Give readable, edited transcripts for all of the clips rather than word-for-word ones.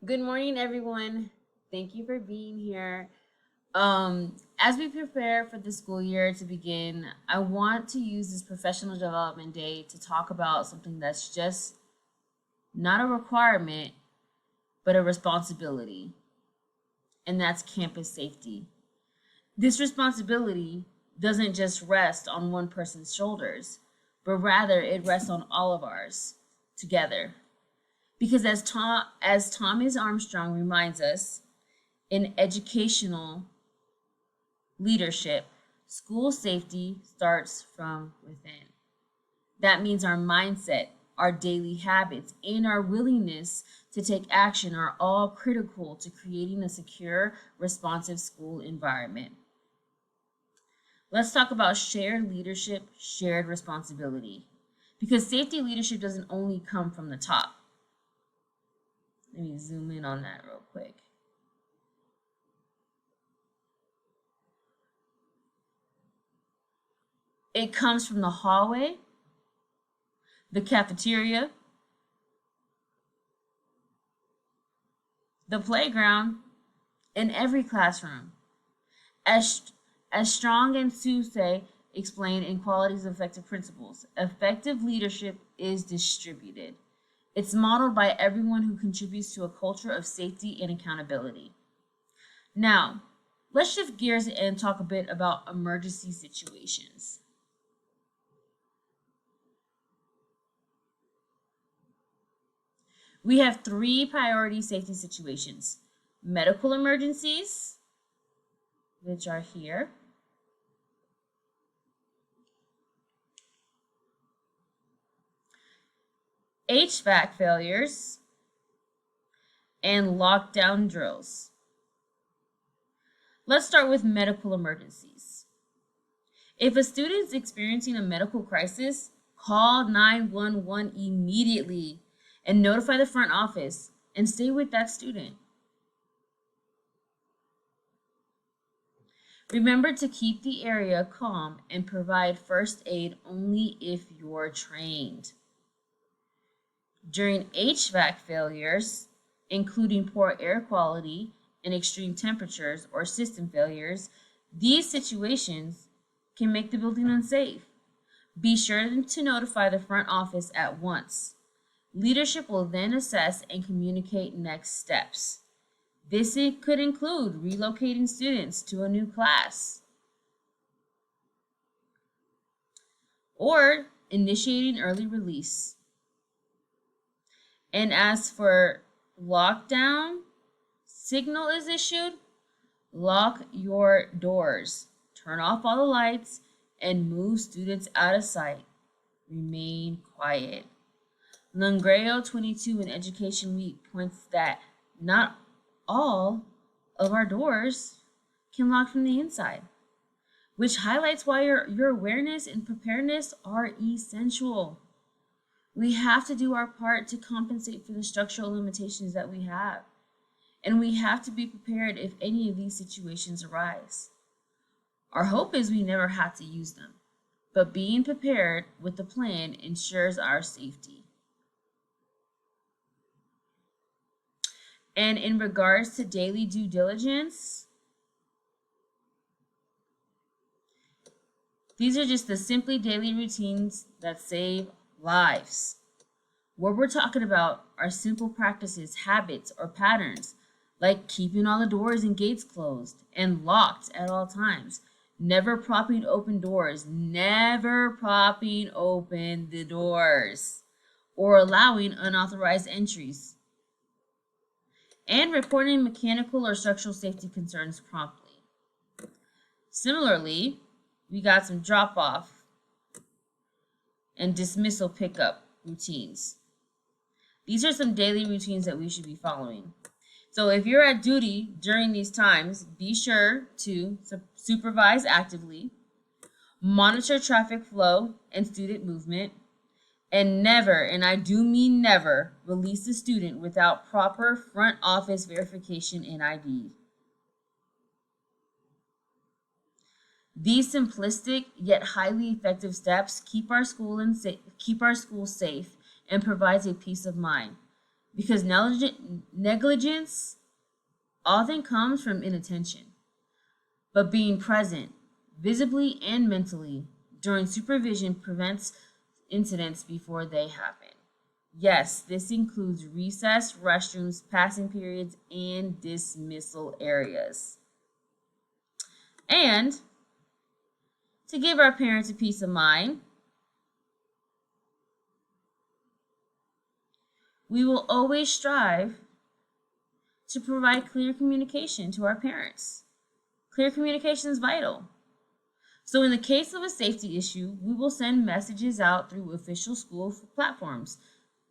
Good morning, everyone. Thank you for being here. As we prepare for the school year to begin, I want to use this professional development day to talk about something that's just not a requirement, but a responsibility, and that's campus safety. This responsibility doesn't just rest on one person's shoulders, but rather it rests on all of ours together. Because as Thomas Armstrong reminds us, in educational leadership, school safety starts from within. That means our mindset, our daily habits, and our willingness to take action are all critical to creating a secure, responsive school environment. Let's talk about shared leadership, shared responsibility. Because safety leadership doesn't only come from the top. Let me zoom in on that real quick. It comes from the hallway, the cafeteria, the playground, and every classroom. As, as Strong and Suse explain in Qualities of Effective Principles, effective leadership is distributed. It's modeled by everyone who contributes to a culture of safety and accountability. Now, let's shift gears and talk a bit about emergency situations. We have three priority safety situations: medical emergencies, which are here, HVAC failures, and lockdown drills. Let's start with medical emergencies. If a student is experiencing a medical crisis, call 911 immediately and notify the front office and stay with that student. Remember to keep the area calm and provide first aid only if you're trained. During HVAC failures, including poor air quality and extreme temperatures or system failures, these situations can make the building unsafe. Be sure to notify the front office at once. Leadership will then assess and communicate next steps. This could include relocating students to a new class or initiating early release. And as for lockdown signal is issued, lock your doors, turn off all the lights, and move students out of sight. Remain quiet. Langreo 22 in Education Week points that not all of our doors can lock from the inside, which highlights why your awareness and preparedness are essential. We have to do our part to compensate for the structural limitations that we have, and we have to be prepared if any of these situations arise. Our hope is we never have to use them, but being prepared with the plan ensures our safety. And in regards to daily due diligence, these are just the simply daily routines that save lives. What we're talking about are simple practices, habits, or patterns, like keeping all the doors and gates closed and locked at all times, never propping open doors, never propping open the doors, or allowing unauthorized entries, and reporting mechanical or structural safety concerns promptly. Similarly, we got some drop off and dismissal pickup routines. These are some daily routines that we should be following. So if you're at duty during these times, be sure to supervise actively, monitor traffic flow and student movement, and never, and I do mean never, release a student without proper front office verification and ID. These simplistic yet highly effective steps keep our school safe and provides a peace of mind. because negligence often comes from inattention. But being present, visibly and mentally, during supervision prevents incidents before they happen. Yes, this includes recess, restrooms, passing periods, and dismissal areas. And to give our parents a peace of mind, we will always strive to provide clear communication to our parents. Clear communication is vital. So, in the case of a safety issue, we will send messages out through official school platforms,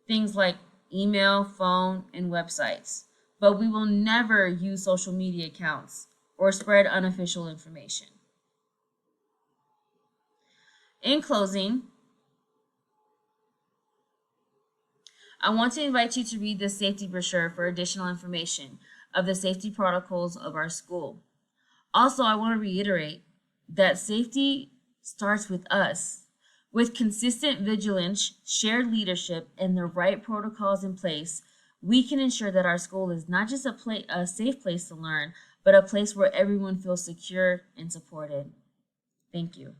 things like email, phone, and websites. But we will never use social media accounts or spread unofficial information. In closing, I want to invite you to read the safety brochure for additional information of the safety protocols of our school. Also, I want to reiterate that safety starts with us. With consistent vigilance, shared leadership, and the right protocols in place, we can ensure that our school is not just a safe place to learn, but a place where everyone feels secure and supported. Thank you.